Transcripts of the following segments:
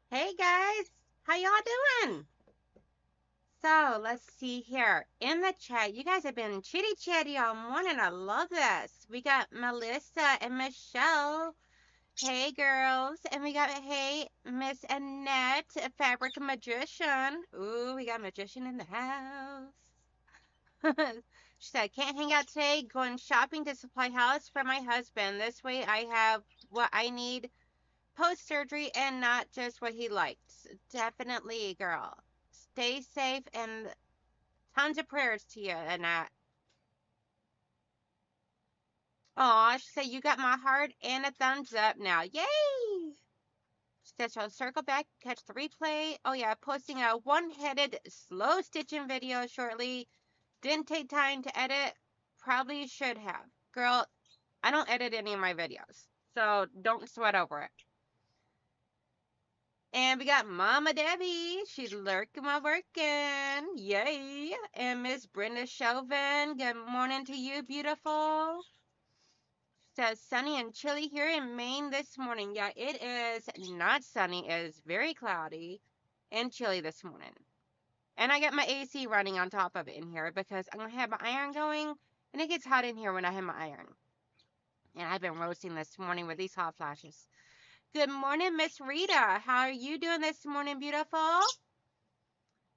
Hey guys, how y'all doing? So let's see here. In the chat, you guys have been chitty chatty all morning. I love this. We got Melissa and Michelle. Hey girls. And we got, hey, Miss Annette, a fabric magician. Ooh, we got a magician in the house. She said, can't hang out today. Going shopping to supply house for my husband. This way I have what I need post surgery and not just what he likes. Definitely, girl. Stay safe and tons of prayers to you and that. Aw, she said you got my heart and a thumbs up now. Yay! She said she'll circle back, catch the replay. Oh yeah, posting a one-headed slow stitching video shortly. Didn't take time to edit. Probably should have. Girl, I don't edit any of my videos, so don't sweat over it. And we got Mama Debbie. She's lurking while working. Yay. And Miss Brenda Chauvin. Good morning to you, beautiful. Says sunny and chilly here in Maine this morning. Yeah, it is not sunny. It is very cloudy and chilly this morning. And I got my AC running on top of it in here because I'm going to have my iron going. And it gets hot in here when I have my iron. And I've been roasting this morning with these hot flashes. Good morning, Miss Rita. How are you doing this morning, beautiful?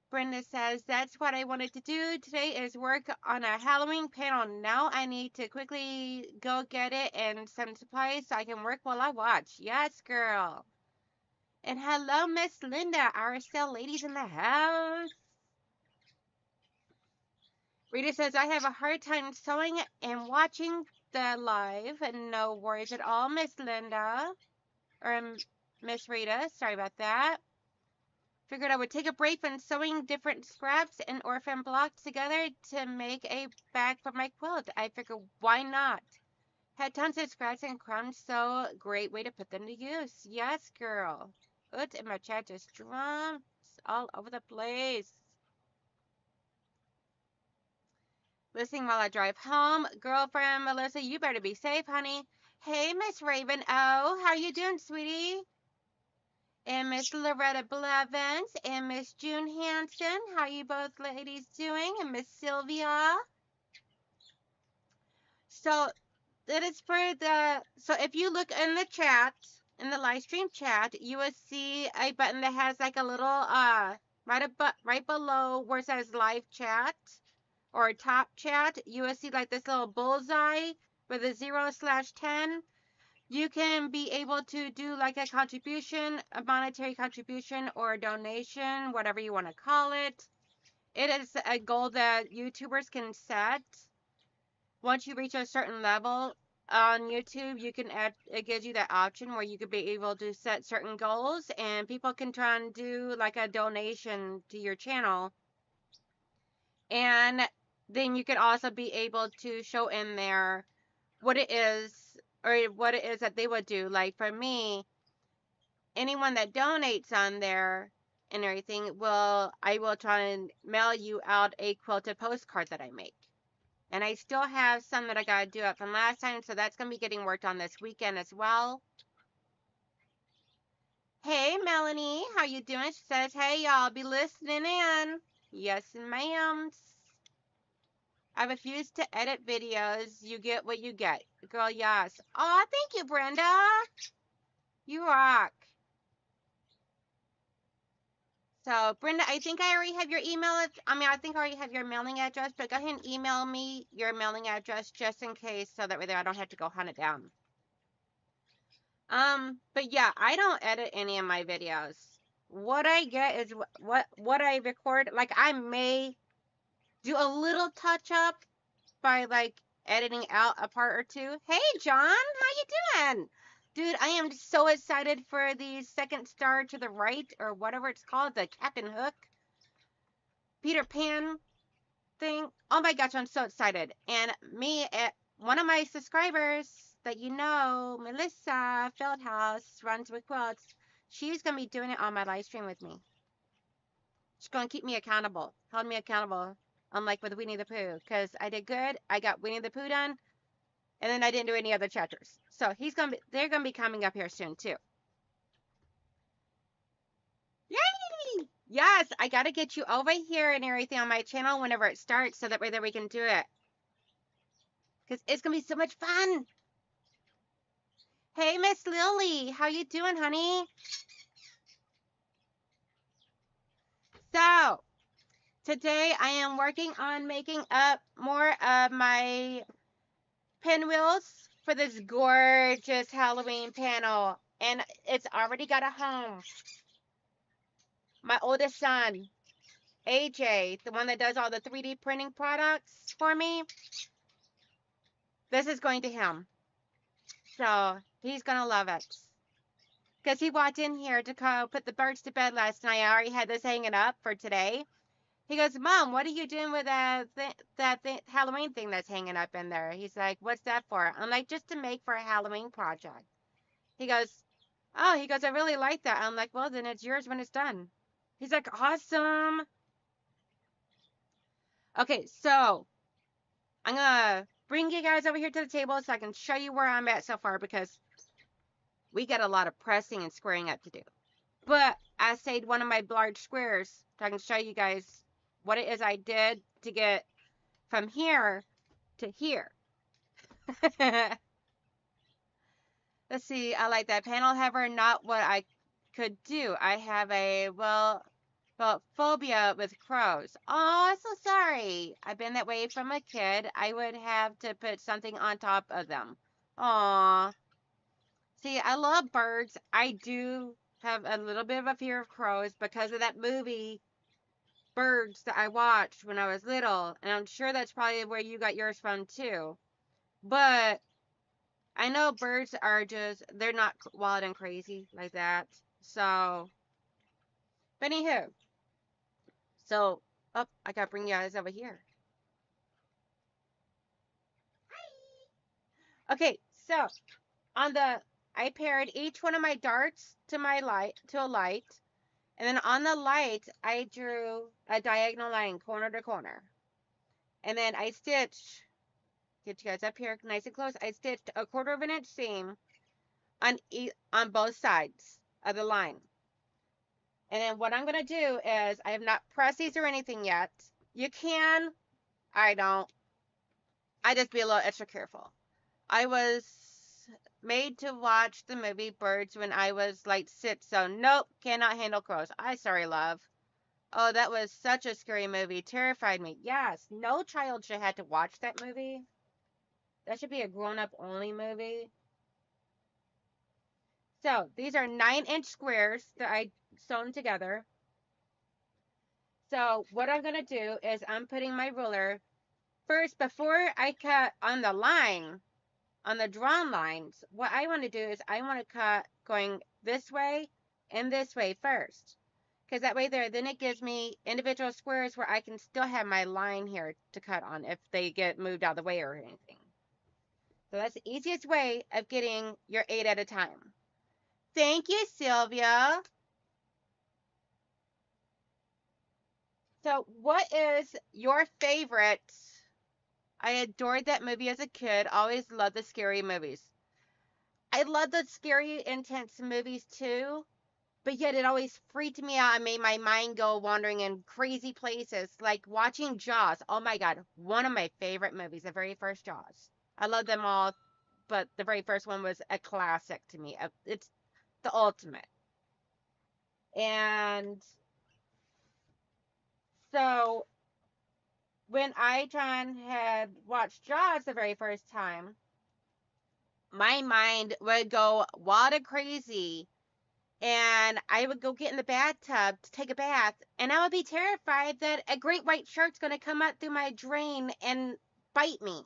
Brenda says, that's what I wanted to do today is work on a Halloween panel. Now I need to quickly go get it and some supplies so I can work while I watch. Yes, girl. And hello, Miss Linda, our cell ladies in the house. Rita says, I have a hard time sewing and watching the live. No worries at all, Miss Linda. Or Miss Rita, sorry about that. Figured I would take a break from sewing different scraps and orphan blocks together to make a bag for my quilt. I figured, why not? Had tons of scraps and crumbs, so great way to put them to use. Yes, girl. Oops, and my chat just drums all over the place. Listening while I drive home. Girlfriend Melissa, you better be safe, honey. Hey, Miss Raven. Oh, how you doing, sweetie? And Miss Loretta Blevins and Miss June Hanson. How you both ladies doing? And Miss Sylvia. So that is for the, so if you look in the chat, in the live stream chat, you will see a button that has like a little, right below where it says live chat or top chat, you will see like this little bullseye with a 0/10. You can be able to do like a contribution, a monetary contribution or a donation, whatever you want to call it. It is a goal that YouTubers can set. Once you reach a certain level on YouTube, you can add, it gives you that option where you could be able to set certain goals and people can try and do like a donation to your channel. And then you could also be able to show in there what it is or what it is that they would do. Like for me, anyone that donates on there and everything I will try and mail you out a quilted postcard that I make. And I still have some that I gotta do up from last time, so that's gonna be getting worked on this weekend as well. Hey Melanie, how you doing? She says, hey y'all, be listening in. Yes ma'am. I refuse to edit videos. You get what you get. Girl, yes. Oh, thank you, Brenda. You rock. So, Brenda, I think I already have your email. I think I already have your mailing address, but go ahead and email me your mailing address just in case so that way I don't have to go hunt it down. But yeah, I don't edit any of my videos. What I get is what I record. Like I may do a little touch up by like editing out a part or two. Hey John, how you doing? Dude, I am so excited for the second star to the right or whatever it's called, the Captain Hook Peter Pan thing. Oh my gosh, I'm so excited. And one of my subscribers that you know, Melissa Feldhouse, runs with quilts. She's going to be doing it on my live stream with me. She's going to keep me accountable, hold me accountable, unlike with Winnie the Pooh, because I did good. I got Winnie the Pooh done, and then I didn't do any other chapters. So they're going to be coming up here soon too. Yes, I got to get you over here and everything on my channel whenever it starts so that way that we can do it. Because it's going to be so much fun. Hey, Miss Lily, how you doing, honey? So, today I am working on making up more of my pinwheels for this gorgeous Halloween panel. And it's already got a home. My oldest son, AJ, the one that does all the 3D printing products for me, this is going to him. So he's going to love it. Because he walked in here to go put the birds to bed last night. I already had this hanging up for today. He goes, Mom, what are you doing with that Halloween thing that's hanging up in there? He's like, what's that for? I'm like, just to make for a Halloween project. He goes, oh, he goes, I really like that. I'm like, well, then it's yours when it's done. He's like, awesome. Okay, so I'm going to bring you guys over here to the table so I can show you where I'm at so far because we got a lot of pressing and squaring up to do. But I saved one of my large squares so I can show you guys what it is I did to get from here to here. Let's see, I like that panel. However, not what I could do. I have a, well, phobia with crows. Oh, I'm so sorry. I've been that way from a kid. I would have to put something on top of them. Aw. See, I love birds. I do have a little bit of a fear of crows because of that movie, Birds, that I watched when I was little. And I'm sure that's probably where you got yours from too. But I know birds are just, they're not wild and crazy like that. So, but anywho, so, oh, I gotta bring you guys over here. Okay, so on the, I paired each one of my darts to my light, to a light. And then on the light, I drew a diagonal line, corner to corner. And then I stitched, get you guys up here nice and close. I stitched a 1/4 of an inch seam on both sides of the line. And then what I'm going to do is, I have not pressed these or anything yet. You can, I don't. I just be a little extra careful. I was made to watch the movie Birds when I was like 6, so nope, cannot handle crows. I sorry, love. Oh, that was such a scary movie. Terrified me. Yes, no child should have to watch that movie. That should be a grown-up only movie. So, these are 9-inch squares that I sewn together. So, what I'm going to do is I'm putting my ruler first before I cut on the line, on the drawn lines. What I want to do is I want to cut going this way and this way first. Because that way there, then it gives me individual squares where I can still have my line here to cut on if they get moved out of the way or anything. So that's the easiest way of getting your 8 at a time. Thank you, Sylvia. So what is your favorite? I adored that movie as a kid. Always loved the scary movies. I love the scary, intense movies too. But yet it always freaked me out and made my mind go wandering in crazy places, like watching Jaws. Oh my God, one of my favorite movies, the very first Jaws. I love them all, but the very first one was a classic to me. It's the ultimate. And so when I, John, had watched Jaws the very first time, my mind would go wild and crazy, and I would go get in the bathtub to take a bath, and I would be terrified that a great white shark's going to come up through my drain and bite me.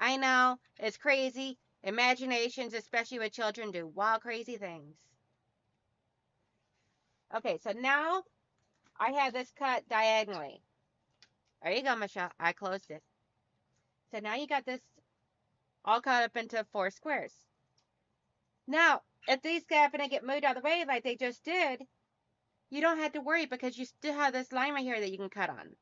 I know, it's crazy. Imaginations, especially with children, do wild, crazy things. Okay, so now I have this cut diagonally. There you go, Michelle. I closed it. So now you got this all cut up into 4 squares. Now, if these happen to get moved out of the way like they just did, you don't have to worry because you still have this line right here that you can cut on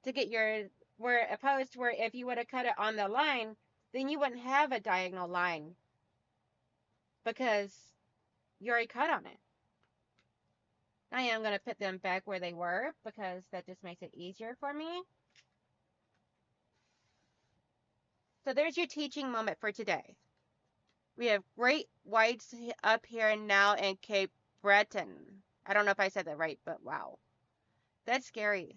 to get your, where opposed to where if you would have cut it on the line, then you wouldn't have a diagonal line because you already cut on it. I am going to put them back where they were because that just makes it easier for me. So there's your teaching moment for today. We have great whites up here now in Cape Breton. I don't know if I said that right, but wow. That's scary.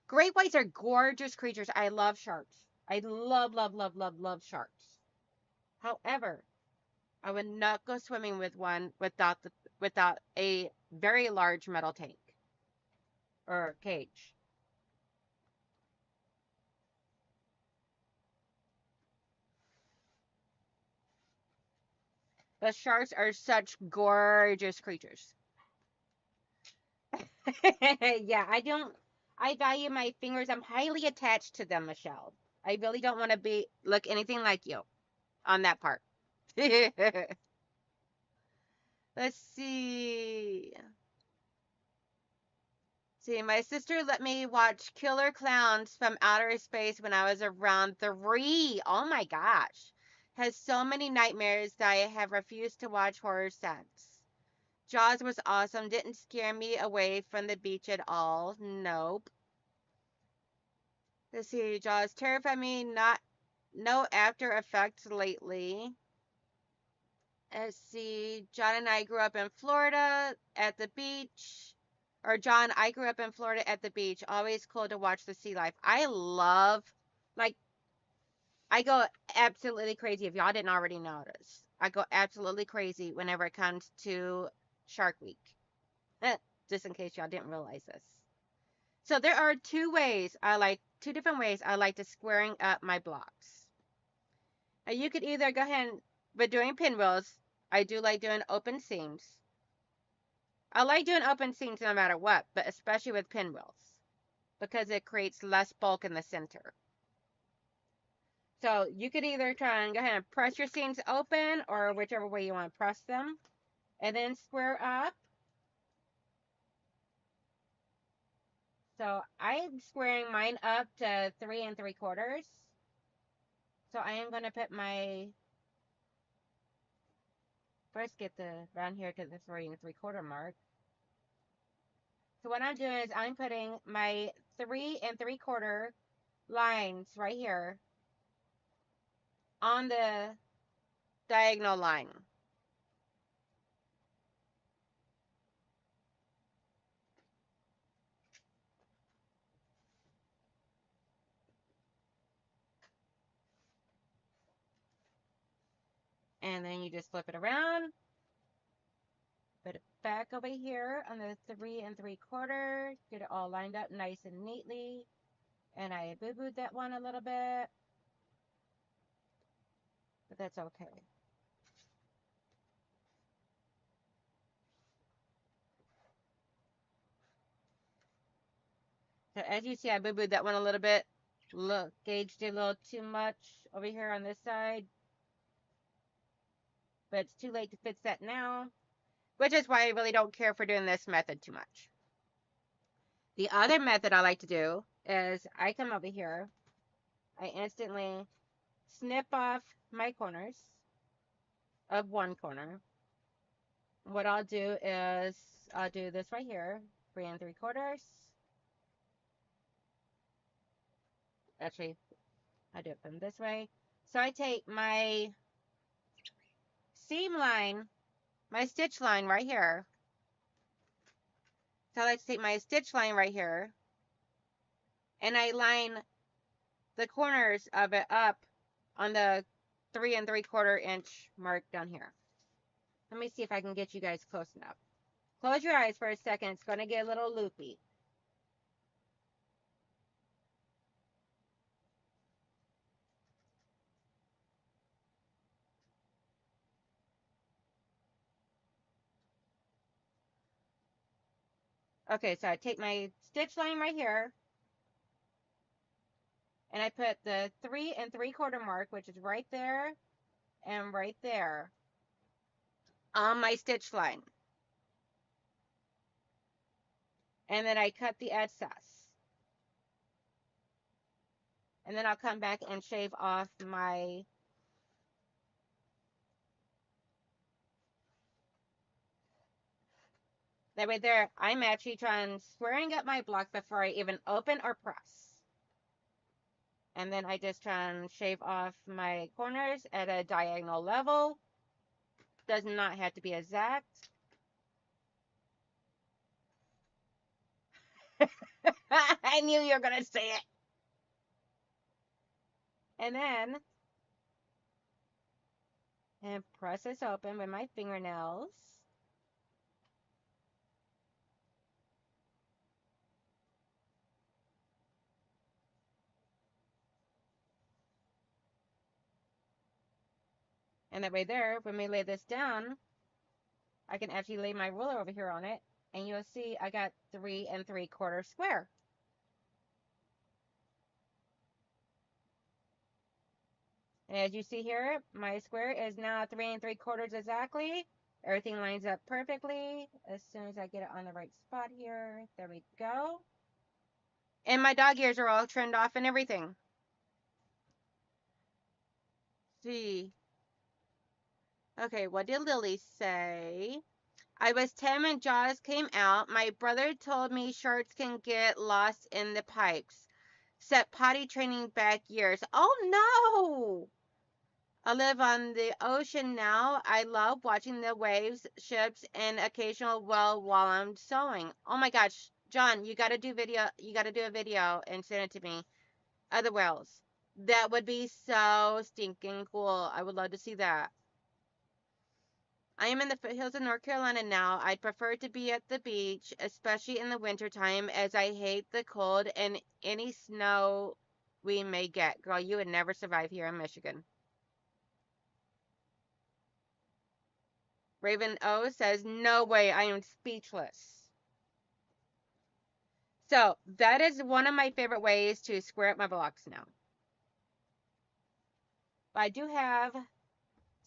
Great whites are gorgeous creatures. I love sharks. I love, love, love, love, love sharks. However, I would not go swimming with one without a very large metal tank or cage. But sharks are such gorgeous creatures. Yeah, I value my fingers. I'm highly attached to them, Michelle. I really don't want to look anything like you on that part. Let's see. See, my sister let me watch Killer Clowns from Outer Space when I was around 3. Oh my gosh. Has so many nightmares that I have refused to watch horror since. Jaws was awesome. Didn't scare me away from the beach at all. Nope. Let's see. Jaws terrified me. No after effects lately. Let's see. John and I grew up in Florida at the beach. Or John, I grew up in Florida at the beach. Always cool to watch the sea life. Like, I go absolutely crazy. If y'all didn't already notice, I go absolutely crazy whenever it comes to Shark Week. Just in case y'all didn't realize this. So there are two different ways I like to squaring up my blocks. Now you could either go ahead and, but doing pinwheels, I do like doing open seams. I like doing open seams no matter what, but especially with pinwheels because it creates less bulk in the center. So you could either try and go ahead and press your seams open or whichever way you want to press them and then square up. So I'm squaring mine up to 3 3/4. So I am going to put first get around here to the 3 3/4 mark. So what I'm doing is I'm putting my 3 3/4 lines right here on the diagonal line. And then you just flip it around, put it back over here on the 3 3/4, get it all lined up nice and neatly. And I boo-booed that one a little bit, but that's okay. So as you see, I boo-booed that one a little bit. Look, gauged it a little too much over here on this side. But it's too late to fix that now, which is why I really don't care for doing this method too much. The other method I like to do is I come over here, I instantly snip off my corners of one corner. What I'll do is I'll do this right here, 3 3/4. Actually, I do it from this way. So I take my seam line, my stitch line right here. So I like to take my stitch line right here and I line the corners of it up on the 3 3/4 inch mark down here. Let me see if I can get you guys close enough. Close your eyes for a second. It's going to get a little loopy. Okay, so I take my stitch line right here and I put the 3 3/4 mark, which is right there and right there, on my stitch line. And then I cut the excess. And then I'll come back and shave off my That way there, I'm actually trying squaring up my block before I even open or press. And then I just try and shave off my corners at a diagonal level. Does not have to be exact. I knew you were going to say it. And then, and press this open with my fingernails. And that way there, when we lay this down, I can actually lay my ruler over here on it. And you'll see I got 3 3/4 square. And as you see here, my square is now 3 3/4 exactly. Everything lines up perfectly. As soon as I get it on the right spot here, there we go. And my dog ears are all trimmed off and everything. See. Okay, what did Lily say? I was 10 when Jaws came out. My brother told me sharks can get lost in the pipes. Set potty training back years. Oh no! I live on the ocean now. I love watching the waves, ships, and occasional well while I'm sewing. Oh my gosh, John, you gotta do video. You gotta do a video and send it to me. Other whales. That would be so stinking cool. I would love to see that. I am in the foothills of North Carolina now. I'd prefer to be at the beach, especially in the wintertime, as I hate the cold and any snow we may get. Girl, you would never survive here in Michigan. Raven O says, no way, I am speechless. So that is one of my favorite ways to square up my blocks now. But I do have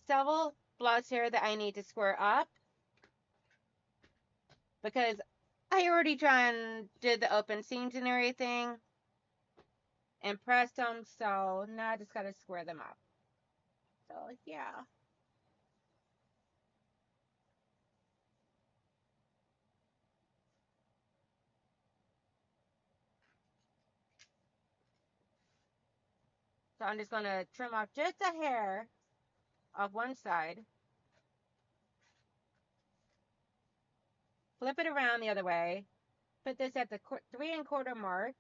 several blocks here that I need to square up because I already tried and did the open seams and everything and pressed them, so now I just gotta square them up. So yeah. So I'm just gonna trim off just a hair off one side, flip it around the other way, put this at the 3 1/4 mark,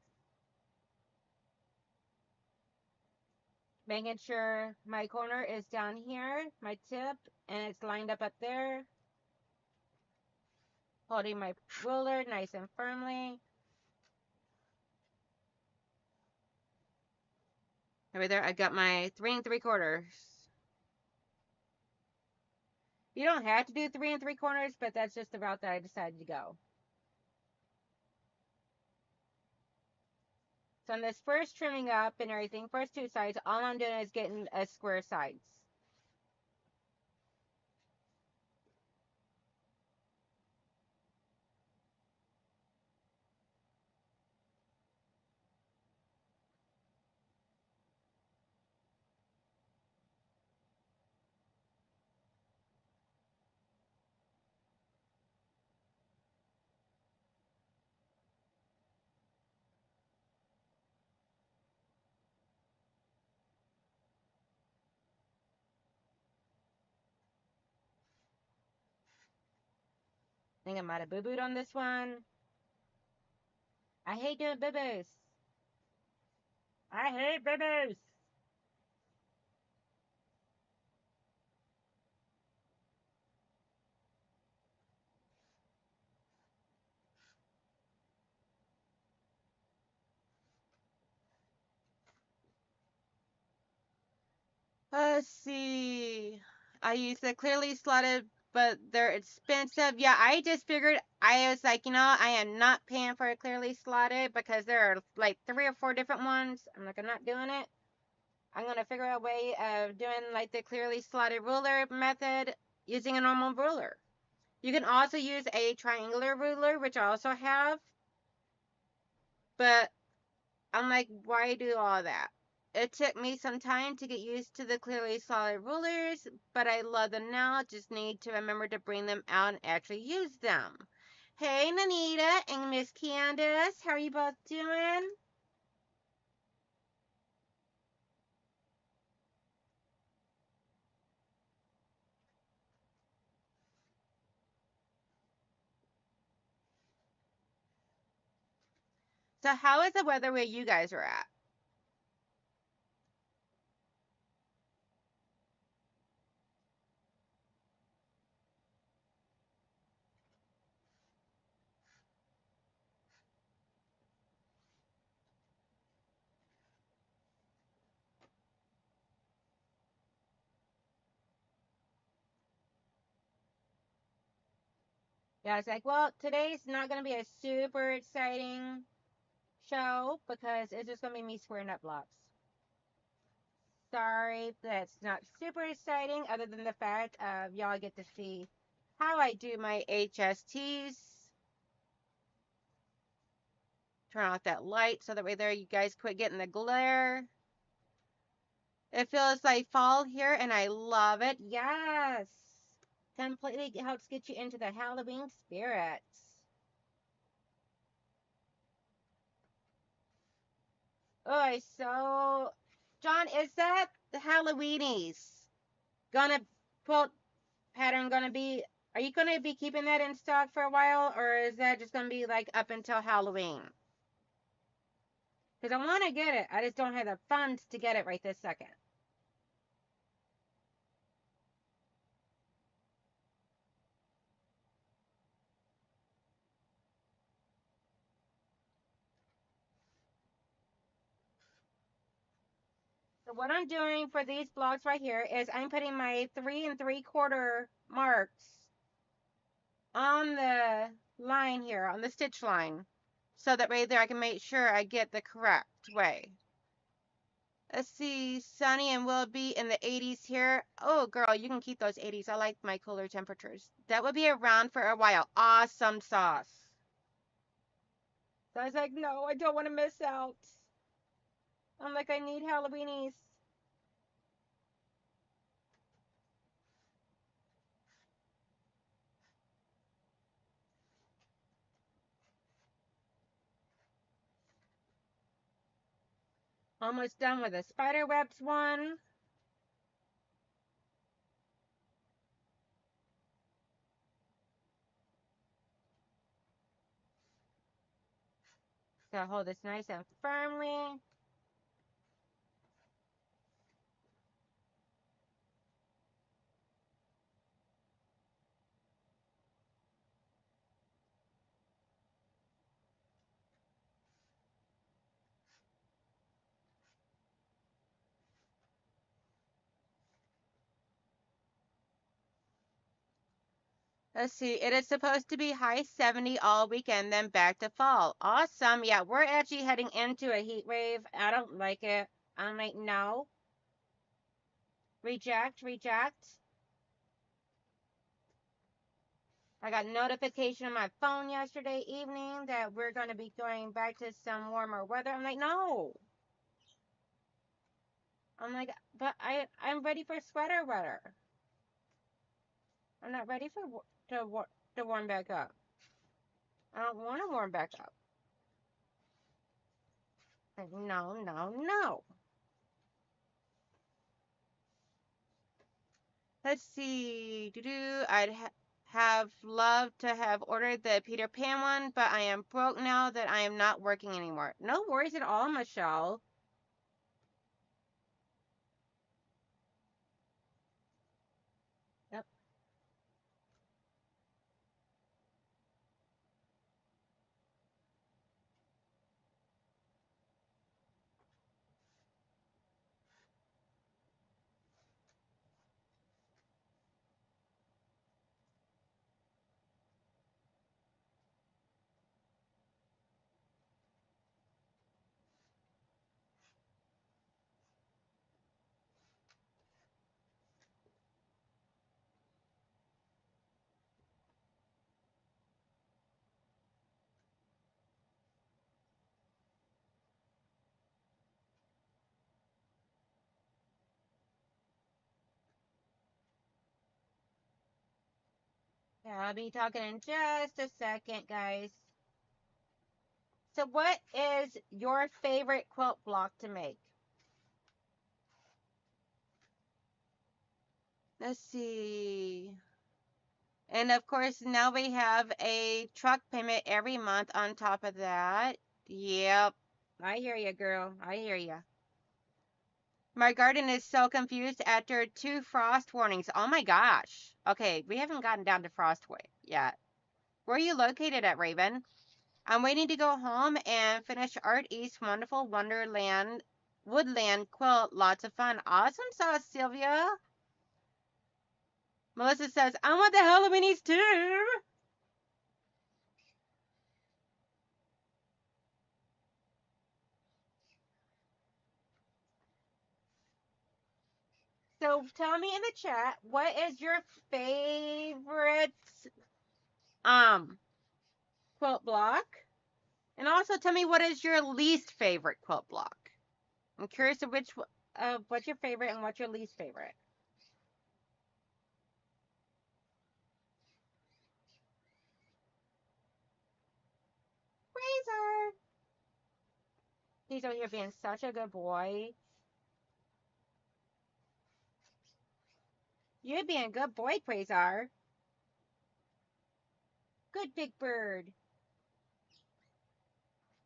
making sure my corner is down here, my tip, and it's lined up there. Holding my ruler nice and firmly. Right there, I got my 3 3/4. You don't have to do 3 3/4, but that's just the route that I decided to go. So on this first trimming up and everything, first two sides, all I'm doing is getting a square sides. I think I might have boo-booed on this one. I hate doing boo-boos. I hate boo-boos. Let's see. I use the clearly slotted, but they're expensive. Yeah, I just figured, I was like, I am not paying for a clearly slotted because there are like 3 or 4 different ones. I'm like, I'm not doing it. I'm going to figure out a way of doing like the clearly slotted ruler method using a normal ruler. You can also use a triangular ruler, which I also have. But I'm like, why do all that? It took me some time to get used to the clearly solid rulers, but I love them now. Just need to remember to bring them out and actually use them. Hey, Nanita and Miss Candace. How are you both doing? So, how is the weather where you guys are at? Yeah, it's like, well, today's not going to be a super exciting show because it's just going to be me squaring up blocks. Sorry, that's not super exciting other than the fact of y'all get to see how I do my HSTs. Turn off that light so that way there you guys quit getting the glare. It feels like fall here and I love it. Yes. Completely helps get you into the Halloween spirits. Oh, so John, is that the Halloweenies gonna quilt pattern gonna be? Are you gonna be keeping that in stock for a while, or is that just gonna be like up until Halloween? Because I want to get it, I just don't have the funds to get it right this second. So what I'm doing for these blocks right here is I'm putting my 3 3/4 marks on the line here, on the stitch line, so that right there I can make sure I get the correct way. Let's see, sunny and will be in the 80s here. Oh, girl, you can keep those 80s. I like my cooler temperatures. That will be around for a while. Awesome sauce. So I was like, no, I don't want to miss out. I'm like, I need Halloweenies. Almost done with the spider webs one. So hold this nice and firmly. Let's see, it is supposed to be high 70 all weekend, then back to fall. Awesome. Yeah, we're actually heading into a heat wave. I don't like it. I'm like, no. Reject, reject. I got notification on my phone yesterday evening that we're going to be going back to some warmer weather. I'm like, no. I'm like, but I'm ready for sweater weather. I'm not ready for to warm back up. I don't want to warm back up. Like, no, no, no. Let's see. I'd have loved to have ordered the Peter Pan one, but I am broke now that I am not working anymore. No worries at all, Michelle. Yep. Yeah, I'll be talking in just a second, guys. So, what is your favorite quilt block to make? Let's see. And of course, now we have a truck payment every month on top of that. Yep. I hear you, girl. I hear you. My garden is so confused after 2 frost warnings. Oh my gosh. Okay, we haven't gotten down to frost yet. Where are you located at, Raven? I'm waiting to go home and finish Art East's wonderful Wonderland Woodland quilt. Lots of fun. Awesome sauce, Sylvia. Melissa says, I want the Halloweenies too. So tell me in the chat, what is your favorite um quilt block? And also tell me what is your least favorite quilt block. I'm curious of what's your favorite and what's your least favorite. Razor. He's over here being such a good boy. You're being a good boy, Quasar. Good big bird.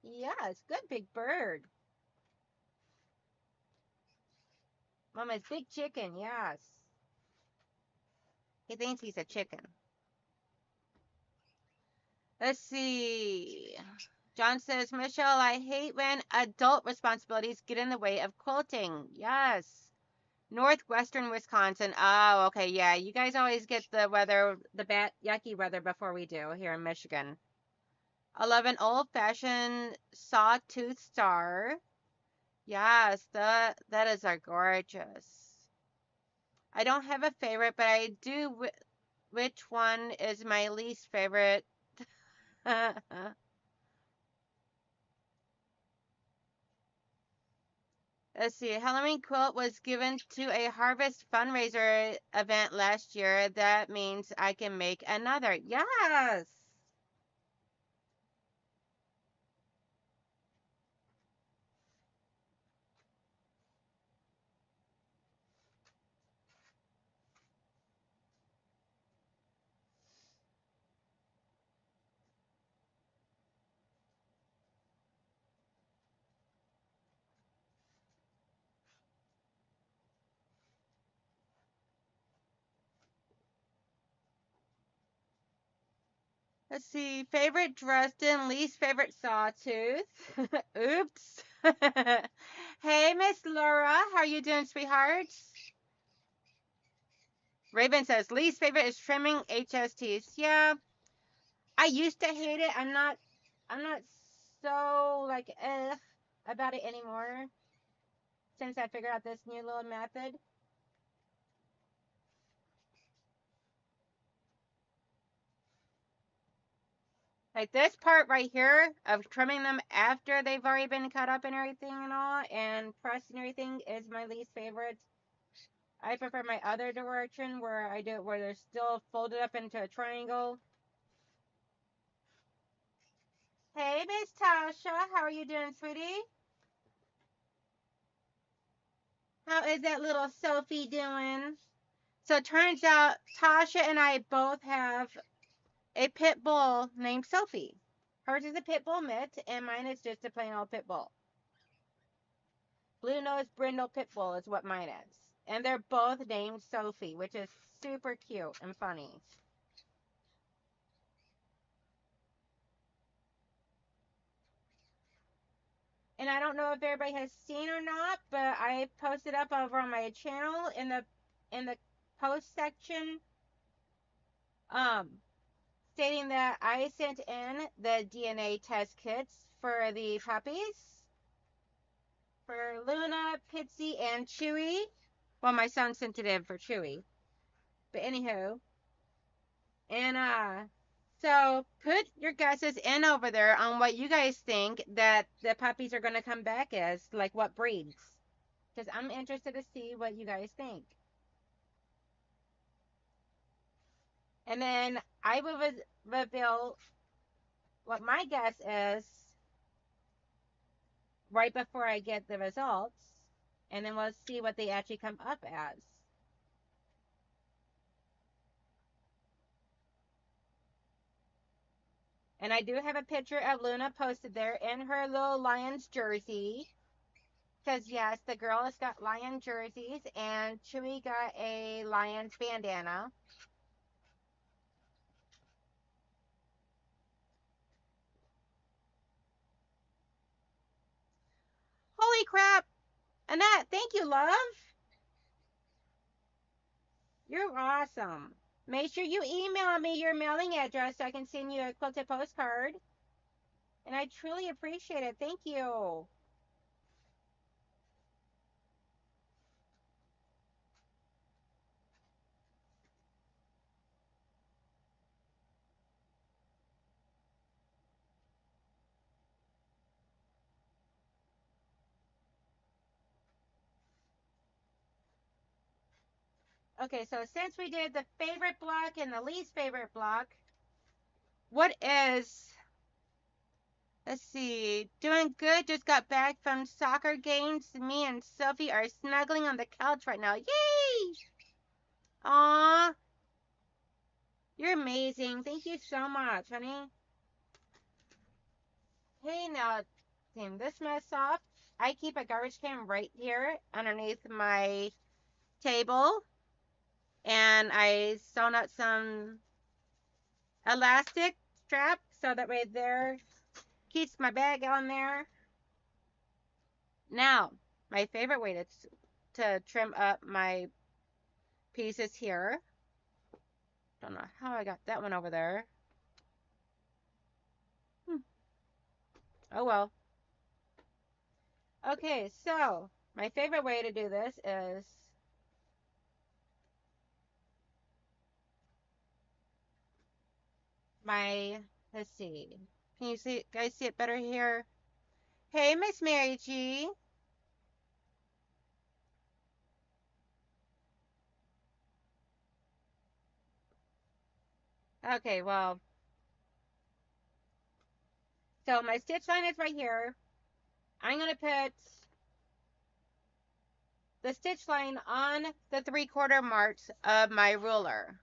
Yes, good big bird. Mama's big chicken, yes. He thinks he's a chicken. Let's see. John says, Michelle, I hate when adult responsibilities get in the way of quilting. Yes. Northwestern Wisconsin. Oh, okay. Yeah. You guys always get the weather, the bad, yucky weather before we do here in Michigan. I love an old fashioned sawtooth star. Yes, that is our gorgeous. I don't have a favorite, but I do. Which one is my least favorite? Let's see. Halloween quilt was given to a harvest fundraiser event last year. That means I can make another. Yes. Let's see. Favorite Dresden, least favorite sawtooth. Oops. Hey, Miss Laura. How are you doing, sweethearts? Raven says least favorite is trimming HSTs. Yeah, I used to hate it. I'm not so like about it anymore since I figured out this new little method. Like this part right here of trimming them after they've already been cut up and everything and all and pressed and everything is my least favorite. I prefer my other direction where I do it where they're still folded up into a triangle. Hey, Miss Tasha, how are you doing, sweetie? How is that little Sophie doing? So it turns out Tasha and I both have a pit bull named Sophie. Hers is a pit bull mitt, and mine is just a plain old pit bull. Blue nose brindle pit bull is what mine is. And they're both named Sophie, which is super cute and funny. And I don't know if everybody has seen or not, but I posted up over on my channel in the post section um stating that I sent in the DNA test kits for the puppies for Luna, Pitsy, and Chewy. Well, my son sent it in for Chewy. But anywho, and so put your guesses in over there on what you guys think that the puppies are gonna come back as, like what breeds. Because I'm interested to see what you guys think. And then I will reveal what my guess is right before I get the results. And then we'll see what they actually come up as. And I do have a picture of Luna posted there in her little Lions jersey. Because, yes, the girl has got lion jerseys, and Chewy got a Lions bandana. Holy crap! Annette, thank you, love. You're awesome. Make sure you email me your mailing address so I can send you a quilted postcard. And I truly appreciate it. Thank you. Okay, so since we did the favorite block and the least favorite block, what is, let's see, doing good, just got back from soccer games. Me and Sophie are snuggling on the couch right now. Yay! Aw, you're amazing. Thank you so much, honey. Hey, now, clean this mess off. I keep a garbage can right here underneath my table, and I sewn up some elastic strap so that way there keeps my bag on there. Now, my favorite way to trim up my pieces here. Don't know how I got that one over there. Oh well. Okay, so my favorite way to do this is my, let's see. Can you see, guys see it better here? Hey, Miss Mary G. Okay, well, so my stitch line is right here. I'm going to put the stitch line on the 3/4 marks of my ruler.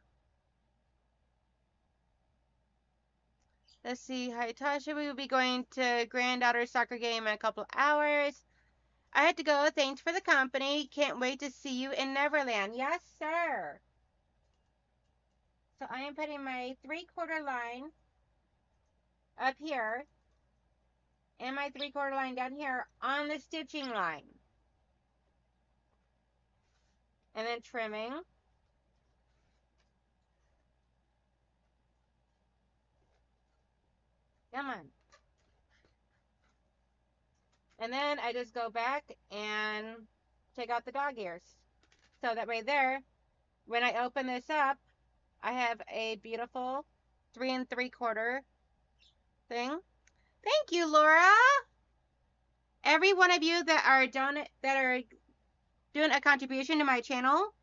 Let's see, hi Tasha, we will be going to granddaughter's soccer game in a couple of hours. I had to go. Thanks for the company. Can't wait to see you in Neverland. Yes, sir. So I am putting my 3/4 line up here and my 3/4 line down here on the stitching line. And then trimming. Come on. And then I just go back and take out the dog ears. So that right there, when I open this up, I have a beautiful 3 3/4 thing. Thank you, Laura. Every one of you that are doing a contribution to my channel,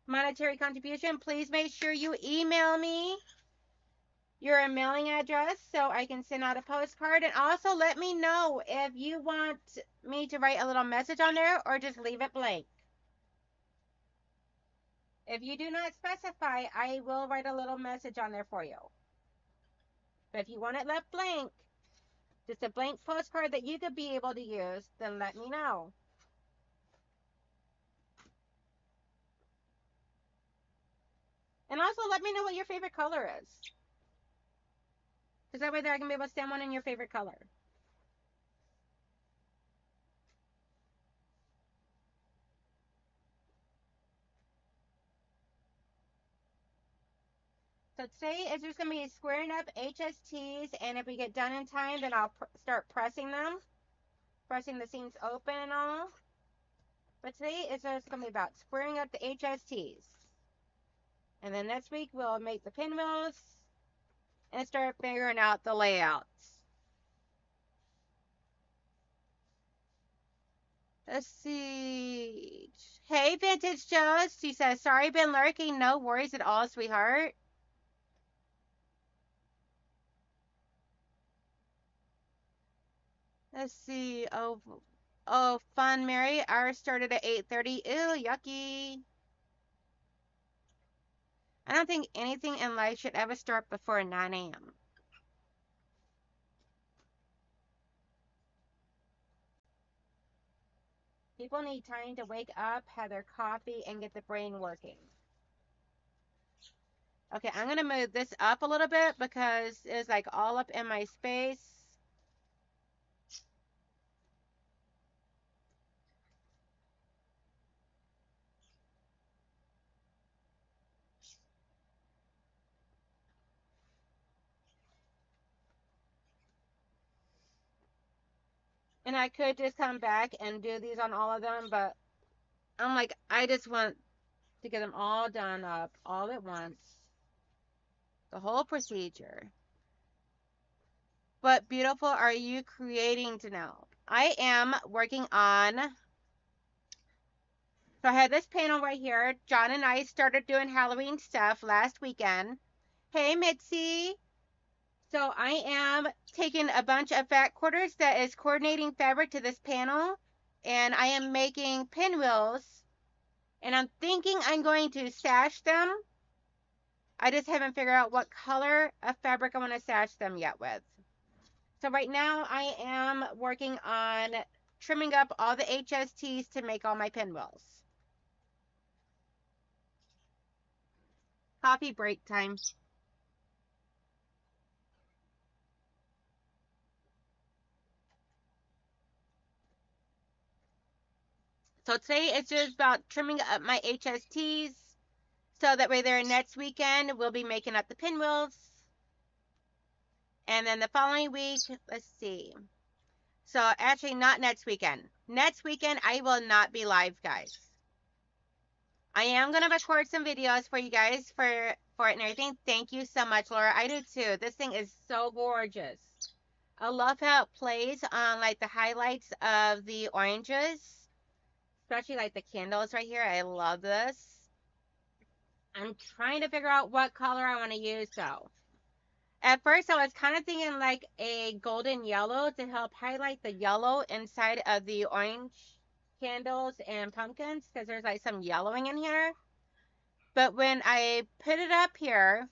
monetary contribution, please make sure you email me your mailing address so I can send out a postcard. And also let me know if you want me to write a little message on there or just leave it blank. If you do not specify, I will write a little message on there for you. But if you want it left blank, just a blank postcard that you could be able to use, then let me know. And also let me know what your favorite color is. Because that way there I can be able to send one in your favorite color. So today is just going to be squaring up HSTs, and if we get done in time, then I'll start pressing them. Pressing the seams open and all. But today is just going to be about squaring up the HSTs. And then next week we'll make the pinwheels and start figuring out the layouts. Let's see. Hey, Vintage Joe. She says, sorry, been lurking. No worries at all, sweetheart. Let's see. Oh, fun, Mary. Ours started at 8:30. Ew, yucky. I don't think anything in life should ever start before 9 a.m. People need time to wake up, have their coffee, and get the brain working. Okay, I'm going to move this up a little bit because it's like all up in my space. And I could just come back and do these on all of them, but I'm like, I just want to get them all done up all at once. The whole procedure. What beautiful are you creating to know? I am working on, so I have this panel right here. John and I started doing Halloween stuff last weekend. Hey, Mitzi. So I am taking a bunch of fat quarters that is coordinating fabric to this panel, and I am making pinwheels, and I'm thinking I'm going to sash them. I just haven't figured out what color of fabric I want to sash them yet with. So right now I am working on trimming up all the HSTs to make all my pinwheels. Coffee break time. So today it's just about trimming up my HSTs so that way there next weekend we'll be making up the pinwheels. And then the following week, let's see. So actually not next weekend. Next weekend I will not be live, guys. I am going to record some videos for you guys for it and everything. Thank you so much, Laura. I do too. This thing is so gorgeous. I love how it plays on like the highlights of the oranges, especially like the candles right here. I love this. I'm trying to figure out what color I want to use though. At first, I was kind of thinking like a golden yellow to help highlight the yellow inside of the orange candles and pumpkins because there's like some yellowing in here. But when I put it up here,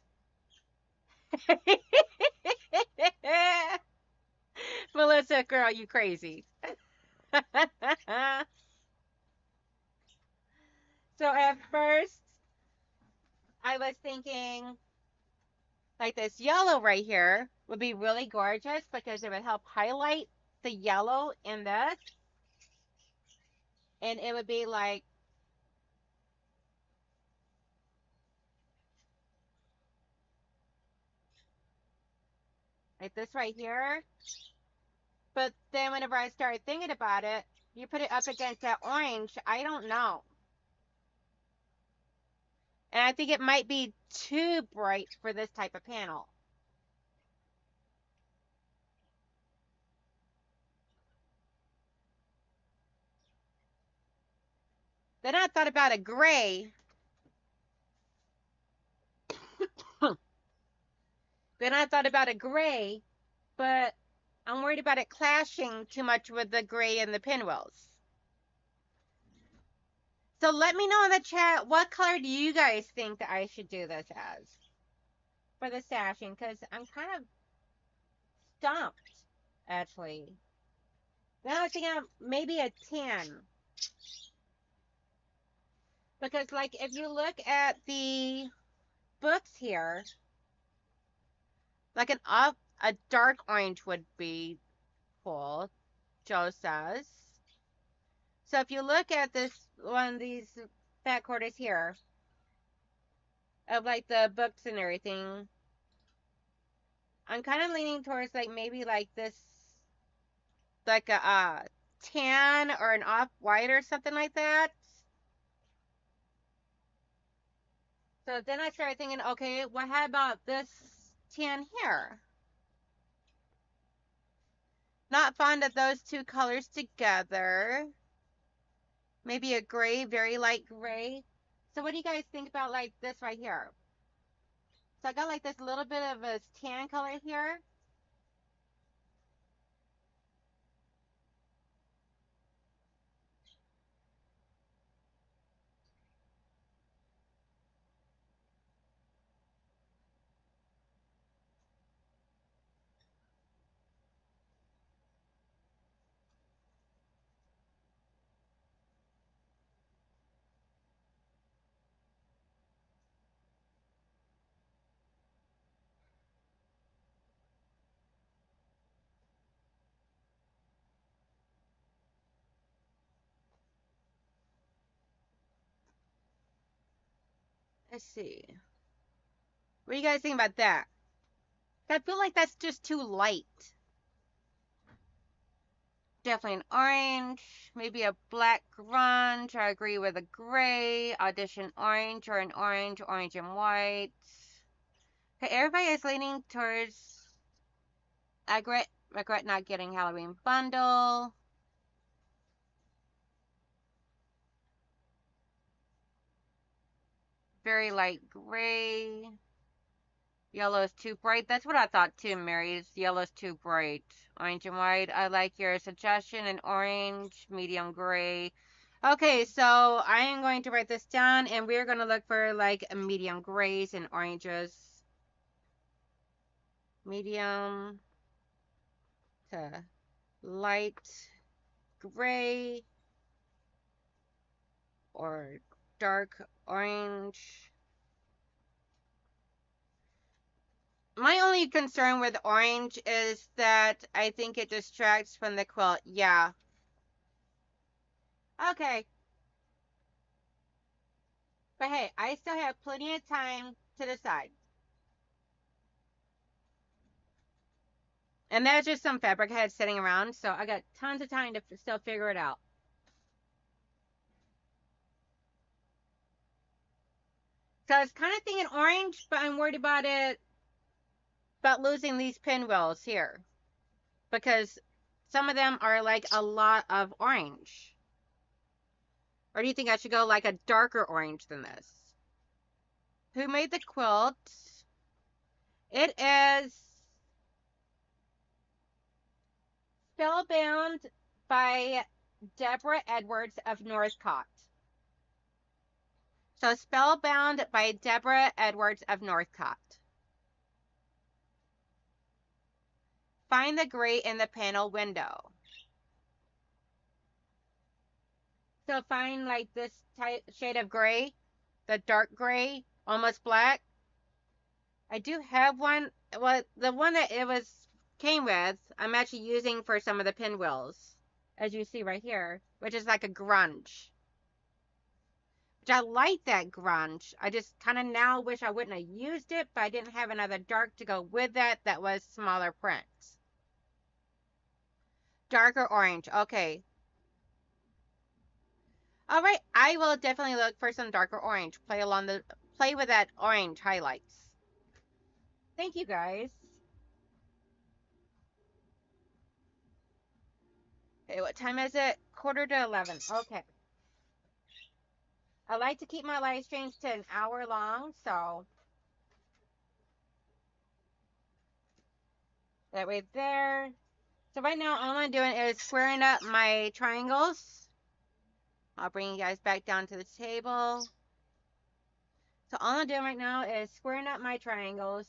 Melissa, girl, you crazy. So at first, I was thinking like this yellow right here would be really gorgeous because it would help highlight the yellow in this. And it would be like this right here. But then whenever I started thinking about it, you put it up against that orange, I don't know. And I think it might be too bright for this type of panel. Then I thought about a gray. Then I thought about a gray, but I'm worried about it clashing too much with the gray and the pinwheels. So let me know in the chat, what color do you guys think that I should do this as for the sashing? Because I'm kind of stumped, actually. Then I was thinking maybe a 10. Because, like, if you look at the books here, like a dark orange would be cool, Joe says. So if you look at this one of these fat quarters here, of like the books and everything, I'm kind of leaning towards like maybe like this, like a tan or an off-white or something like that. So then I started thinking, okay, well, how about this tan here? Not fond of those two colors together. Maybe a gray, very light gray. So what do you guys think about like this right here? So I got like this little bit of a tan color here. Let's see. What do you guys think about that? I feel like that's just too light. Definitely an orange, maybe a black grunge. I agree with a gray, audition orange, or an orange, orange and white. Okay, everybody is leaning towards I regret not getting Halloween bundle. Very light gray. Yellow is too bright. That's what I thought too, Mary. Yellow's too bright. Orange and white. I like your suggestion. And orange, medium gray. Okay, so I am going to write this down, and we're going to look for like medium grays and oranges. Medium to light gray or dark orange. My only concern with orange is that I think it distracts from the quilt. Yeah. Okay. But hey, I still have plenty of time to decide. And there's just some fabric I had sitting around, so I got tons of time to still figure it out. So I was kind of thinking orange, but I'm worried about losing these pinwheels here. Because some of them are like a lot of orange. Or do you think I should go like a darker orange than this? Who made the quilt? It is Spellbound by Deborah Edwards of Northcott. So Spellbound by Deborah Edwards of Northcott. Find the gray in the panel window. So find like this type shade of gray, the dark gray, almost black. I do have one. Well, the one that came with, I'm actually using for some of the pinwheels, as you see right here, which is like a grunge. Which I like that grunge. I just kind of now wish I wouldn't have used it, but I didn't have another dark to go with that was smaller print. Darker orange. Okay. All right. I will definitely look for some darker orange. Play with that orange highlights. Thank you guys. Okay, what time is it? 10:45. Okay. I like to keep my live streams to an hour long, so that way there. So right now, all I'm doing is squaring up my triangles. I'll bring you guys back down to the table. So all I'm doing right now is squaring up my triangles.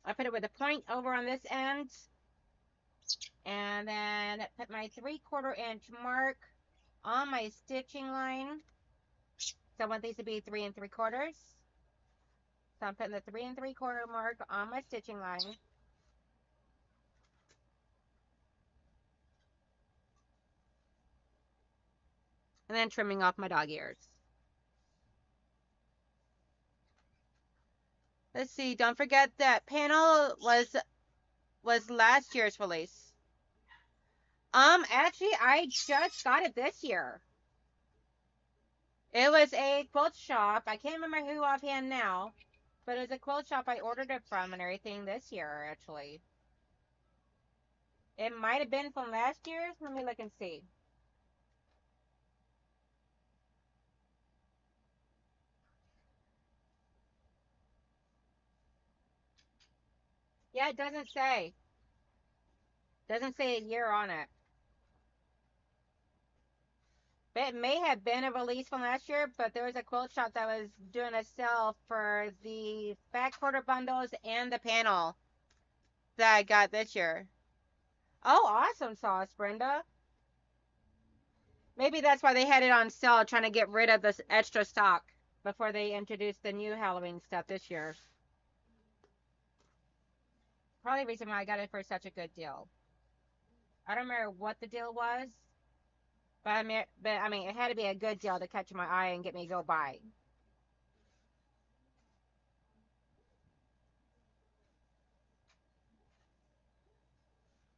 I put it with a point over on this end. And then put my 3/4 inch mark on my stitching line. So I want these to be 3 3/4. So I'm putting the 3 3/4 mark on my stitching line. And then trimming off my dog ears. Let's see, don't forget that panel was last year's release. Actually I just got it this year. It was a quilt shop. I can't remember who offhand now, but it was a quilt shop I ordered it from and everything this year actually. It might have been from last year's. Let me look and see. Yeah, it doesn't say. Doesn't say a year on it. But it may have been a release from last year, but there was a quilt shop that was doing a sale for the back quarter bundles and the panel that I got this year. Oh, awesome sauce, Brenda. Maybe that's why they had it on sale, trying to get rid of this extra stock before they introduced the new Halloween stuff this year. Probably the reason why I got it for such a good deal. I don't remember what the deal was, But I mean, it had to be a good deal to catch my eye and get me to go buy.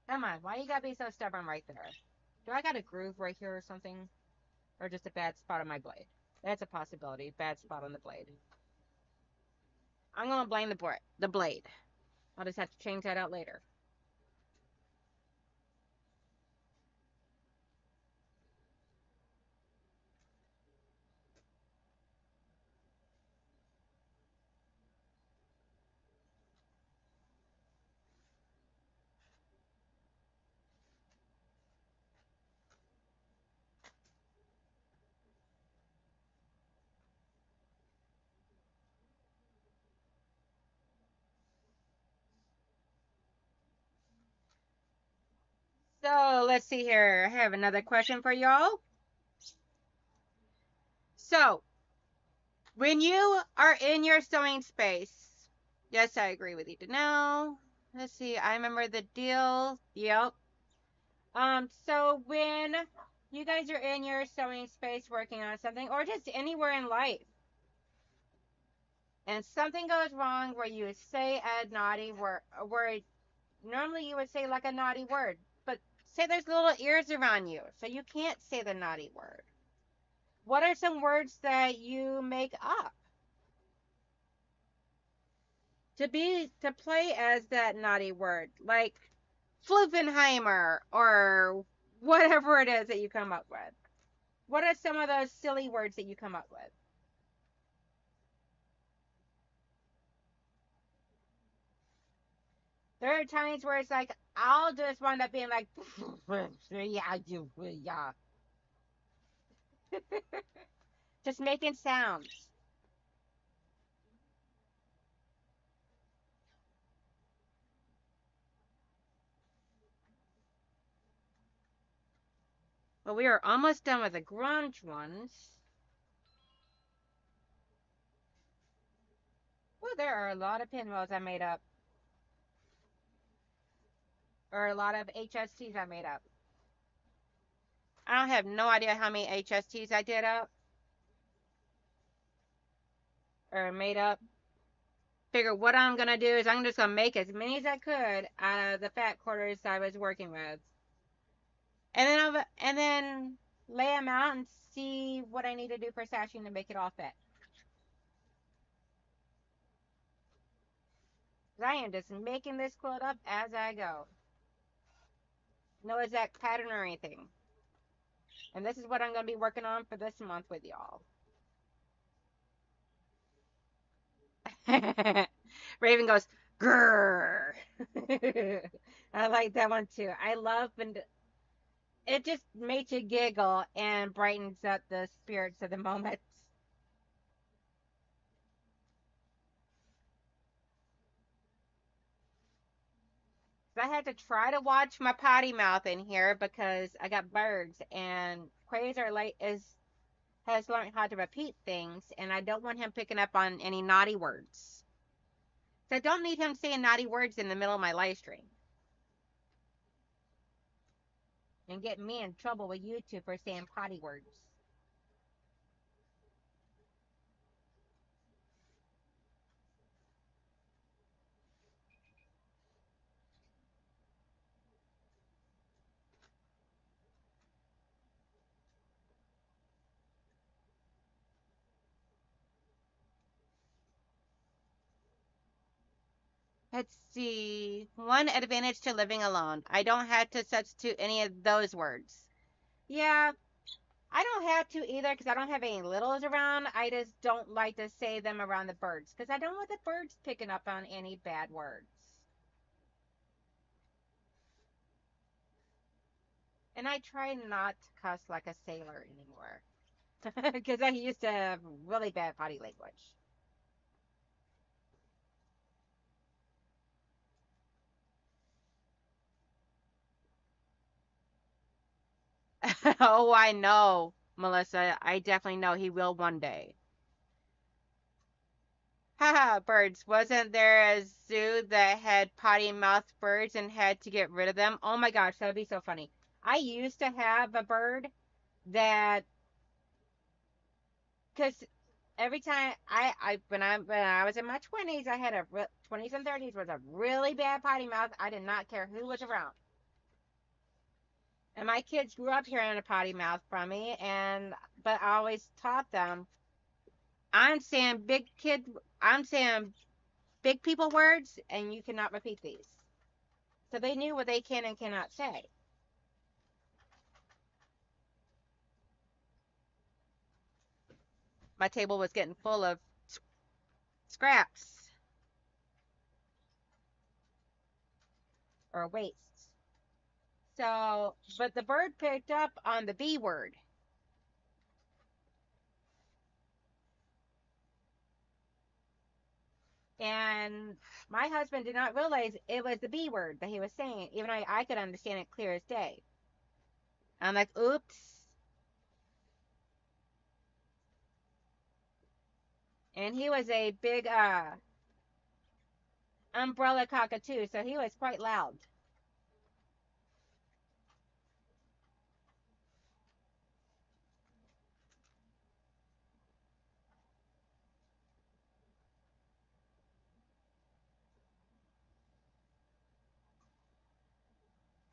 Come on, why you gotta be so stubborn right there? Do I got a groove right here or something? Or just a bad spot on my blade? That's a possibility. Bad spot on the blade. I'm gonna blame the blade. I'll just have to change that out later. So let's see here. I have another question for y'all. So when you are in your sewing space, yes, I agree with you. Now, let's see. I remember the deal. Yep. So when you guys are in your sewing space working on something, or just anywhere in life, and something goes wrong where you say a naughty word, where normally you would say like a naughty word, but say there's little ears around you, so you can't say the naughty word. What are some words that you make up to play as that naughty word, like Fluffenheimer or whatever it is that you come up with? What are some of those silly words that you come up with? There are times where it's like I'll just wind up being like, yeah, yeah, just making sounds. Well, we are almost done with the grunge ones. Well, there are a lot of pinwheels I made up, or a lot of HSTs I made up. I don't have no idea how many HSTs I did up or made up. Figure what I'm gonna do is I'm just gonna make as many as I could out of the fat quarters I was working with, and then lay them out and see what I need to do for sashing to make it all fit. 'Cause I am just making this quilt up as I go. No exact pattern or anything. And this is what I'm gonna be working on for this month with y'all. Raven goes, grrr. I like that one too. I love and it just makes you giggle and brightens up the spirits of the moment. So I had to try to watch my potty mouth in here because I got birds and Quasar like is has learned how to repeat things and I don't want him picking up on any naughty words. So I don't need him saying naughty words in the middle of my live stream and getting me in trouble with YouTube for saying potty words. Let's see. One advantage to living alone. I don't have to substitute any of those words. Yeah, I don't have to either because I don't have any littles around. I just don't like to say them around the birds because I don't want the birds picking up on any bad words. And I try not to cuss like a sailor anymore because I used to have really bad potty language. Oh, I know, Melissa. I definitely know he will one day. Haha, birds. Wasn't there a zoo that had potty mouth birds and had to get rid of them? Oh my gosh, that would be so funny. I used to have a bird that because every time when I was in my 20s, I had 20s and 30s was a really bad potty mouth. I did not care who was around. And my kids grew up hearing a potty mouth from me, and but I always taught them I'm saying I'm saying big people words, and you cannot repeat these. So they knew what they can and cannot say. My table was getting full of scraps or wastes. So, but the bird picked up on the B word. And my husband did not realize it was the B word that he was saying, even though I could understand it clear as day. I'm like, oops. And he was a big umbrella cockatoo, so he was quite loud.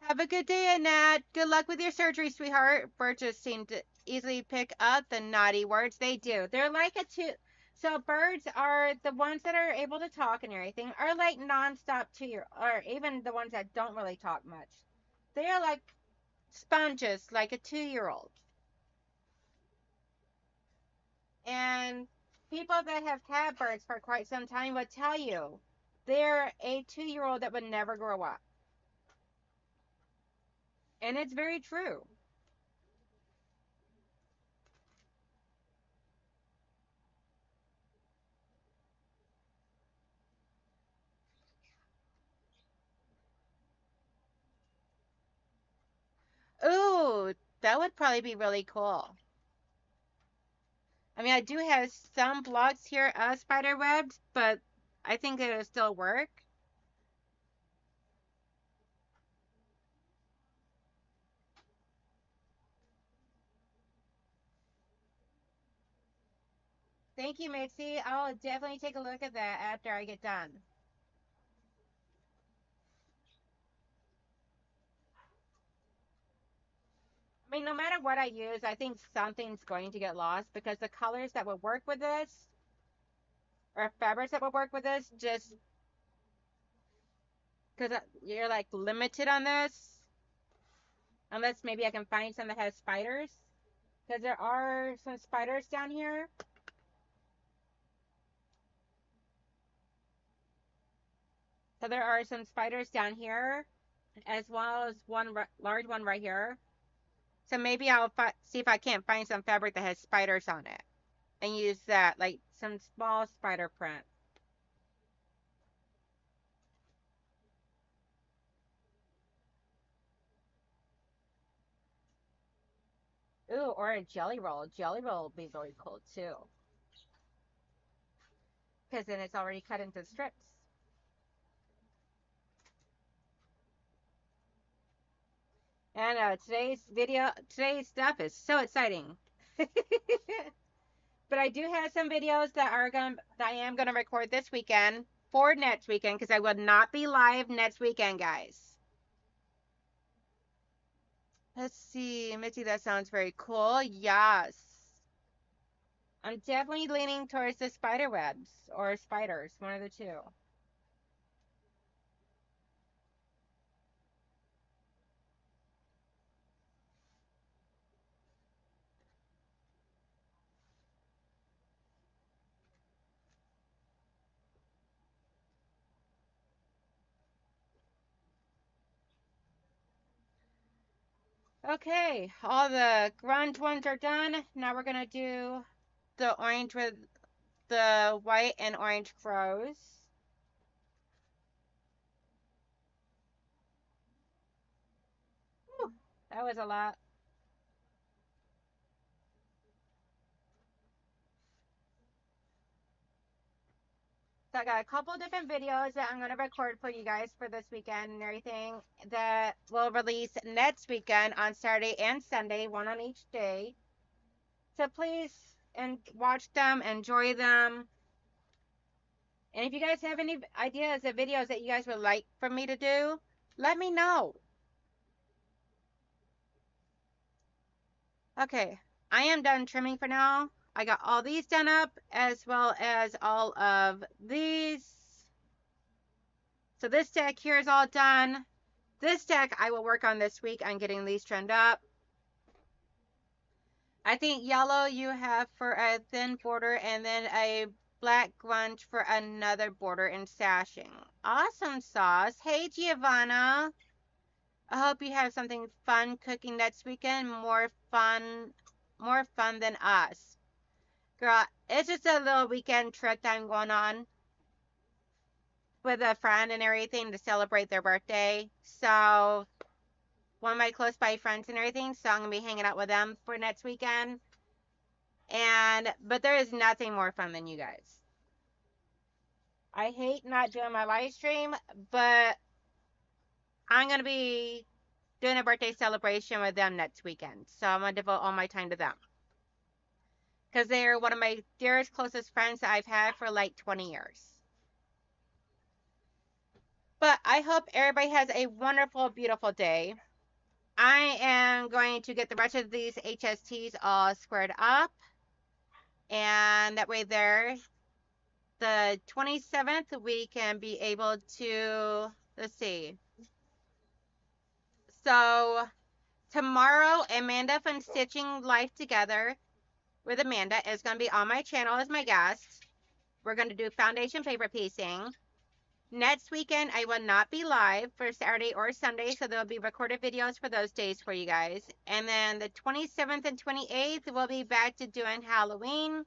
Have a good day, Annette. Good luck with your surgery, sweetheart. Birds just seem to easily pick up the naughty words. They do. They're like a two. So birds are the ones that are able to talk and everything are like nonstop 2 year, or even the ones that don't really talk much. They are like sponges, like a 2 year old. And people that have had birds for quite some time would tell you they're a 2 year old that would never grow up. And it's very true. Ooh, that would probably be really cool. I mean, I do have some blocks here of spider webs, but I think it'll still work. Thank you, Mixie. I'll definitely take a look at that after I get done. I mean, no matter what I use, I think something's going to get lost because the colors that would work with this or fabrics that would work with this just because you're like limited on this unless maybe I can find some that has spiders because there are some spiders down here. So there are some spiders down here as well as one large one right here. So maybe I'll see if I can't find some fabric that has spiders on it and use that, like some small spider print. Ooh, or a jelly roll. Jelly roll would be really cool too. Because then it's already cut into strips. And today's stuff is so exciting. But I do have some videos that I am gonna record this weekend for next weekend because I will not be live next weekend, guys. Let's see, Mitzi, that sounds very cool. Yes. I'm definitely leaning towards the spider webs or spiders, one of the two. Okay, all the grunge ones are done. Now we're gonna do the orange with the white and orange crows. Whew, that was a lot. So I got a couple different videos that I'm going to record for you guys for this weekend and everything that will release next weekend on Saturday and Sunday, one on each day. So please and watch them, enjoy them. And if you guys have any ideas of videos that you guys would like for me to do, let me know. Okay, I am done trimming for now. I got all these done up as well as all of these. So this deck here is all done. This deck I will work on this week on getting these trimmed up. I think yellow you have for a thin border and then a black grunge for another border and sashing. Awesome sauce. Hey Giovanna. I hope you have something fun cooking next weekend. More fun than us. Girl, it's just a little weekend trip that I'm going on with a friend and everything to celebrate their birthday. So one of my close by friends and everything. So I'm gonna be hanging out with them for next weekend. But there is nothing more fun than you guys. I hate not doing my live stream, but I'm gonna be doing a birthday celebration with them next weekend. So I'm gonna devote all my time to them. Because they're one of my dearest, closest friends that I've had for like 20 years. But I hope everybody has a wonderful, beautiful day. I am going to get the rest of these HSTs all squared up. And that way there, the 27th, we can be able to, let's see. So tomorrow, Amanda from Stitching Life Together with Amanda is going to be on my channel as my guest. We're going to do foundation paper piecing. Next weekend, I will not be live for Saturday or Sunday, so there will be recorded videos for those days for you guys. And then the 27th and 28th, we'll be back to doing Halloween.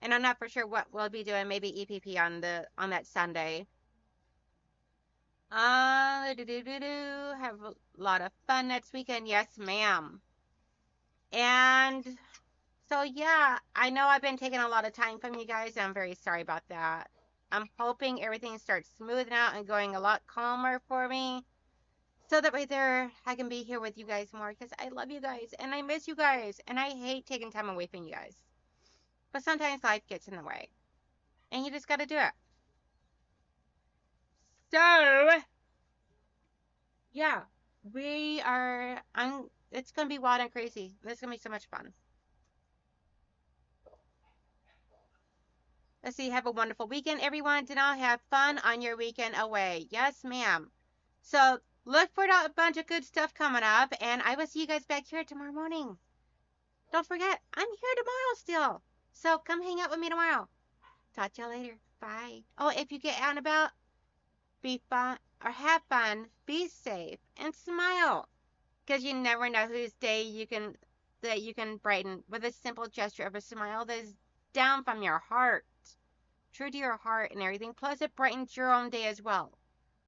And I'm not for sure what we'll be doing, maybe EPP on that Sunday. Have a lot of fun next weekend. Yes, ma'am. And so, yeah, I know I've been taking a lot of time from you guys. And I'm very sorry about that. I'm hoping everything starts smoothing out and going a lot calmer for me. So that way there, I can be here with you guys more. Because I love you guys. And I miss you guys. And I hate taking time away from you guys. But sometimes life gets in the way. And you just got to do it. So, yeah, it's going to be wild and crazy. It's going to be so much fun. Let's see, have a wonderful weekend, everyone. Did not have fun on your weekend away. Yes, ma'am. So, look for a bunch of good stuff coming up, and I will see you guys back here tomorrow morning. Don't forget, I'm here tomorrow still. So, come hang out with me tomorrow. Talk to y'all later. Bye. Oh, if you get out and about, be fun or have fun, be safe, and smile. Because you never know whose day you can brighten with a simple gesture of a smile that is down from your heart, true to your heart and everything. Plus, it brightens your own day as well.